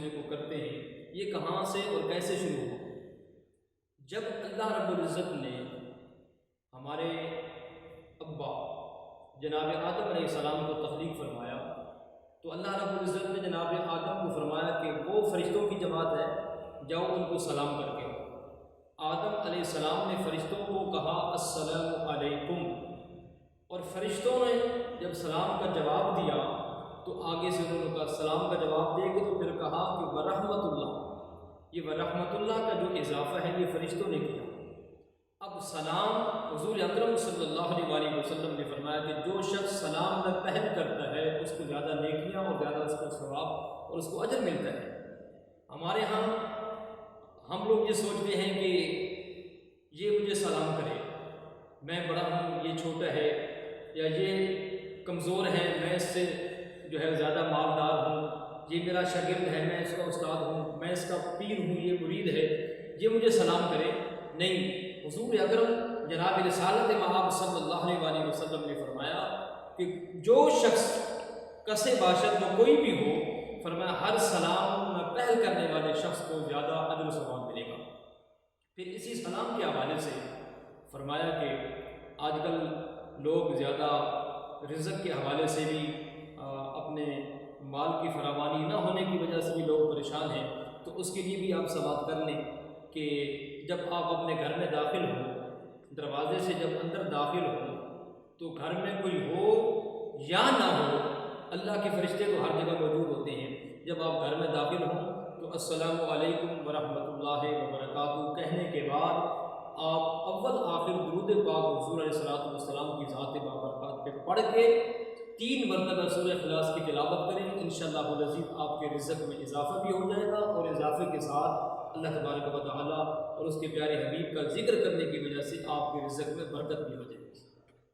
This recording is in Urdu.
دوسرے کو کرتے ہیں، یہ کہاں سے اور کیسے شروع ہوا؟ جب اللہ رب العزت نے ہمارے ابا جناب آدم علیہ السلام کو تخلیق فرمایا تو اللہ رب العزت نے جناب آدم کو فرمایا کہ وہ فرشتوں کی جماعت ہے، جاؤ ان کو سلام کر کے۔ آدم علیہ السلام نے فرشتوں کو کہا السلام علیکم، اور فرشتوں نے جب سلام کا جواب دیا تو آگے سے انہوں نے کہا سلام کا جواب دے کے تو پھر کہا کہ ورحمۃ اللہ، یہ ورحمۃ اللہ کا جو اضافہ ہے یہ فرشتوں نے کیا۔ اب سلام حضور اکرم صلی اللہ علیہ وسلم نے فرمایا کہ جو شخص سلام میں پہل کرتا ہے اس کو زیادہ نیکیاں اور زیادہ اس کو ثواب اور اس کو اجر ملتا ہے۔ ہمارے ہاں ہم لوگ یہ سوچتے ہیں کہ یہ مجھے سلام کرے، میں بڑا ہوں یہ چھوٹا ہے، یا یہ کمزور ہے میں اس سے جو ہے زیادہ مالدار ہوں، یہ میرا شاگرد ہے میں اس کا استاد ہوں، میں اس کا پیر ہوں یہ مرید ہے، یہ مجھے سلام کرے۔ نہیں، حضور اکرم جناب رسالت مآب صلی اللہ علیہ وسلم نے فرمایا کہ جو شخص کسے باشد میں کوئی بھی ہو، فرمایا ہر سلام میں پہل کرنے والے شخص کو زیادہ اجر و ثواب ملے گا۔ پھر اسی سلام کے حوالے سے فرمایا کہ آج کل لوگ زیادہ رزق کے حوالے سے بھی اپنے مال کی فراوانی نہ ہونے کی وجہ سے بھی لوگ پریشان ہیں، تو اس کے لیے بھی آپ سوال کر لیں کہ جب آپ اپنے گھر میں داخل ہوں، دروازے سے جب اندر داخل ہوں تو گھر میں کوئی ہو یا نہ ہو، اللہ کے فرشتے تو ہر جگہ موجود ہوتے ہیں۔ جب آپ گھر میں داخل ہوں تو السلام علیکم ورحمۃ اللہ وبرکاتہ کہنے کے بعد آپ اول آخر درود پاک حضور علیہ السلام کی ذات بابرکات پہ پڑھ کے 3 مرتبہ سورہ اخلاص کی تلاوت کریں، انشاءاللہ العزیز آپ کے رزق میں اضافہ بھی ہو جائے گا، اور اضافے کے ساتھ اللہ تبارک و تعالیٰ اور اس کے پیارے حبیب کا ذکر کرنے کی وجہ سے آپ کے رزق میں برکت بھی ہو جائے گی۔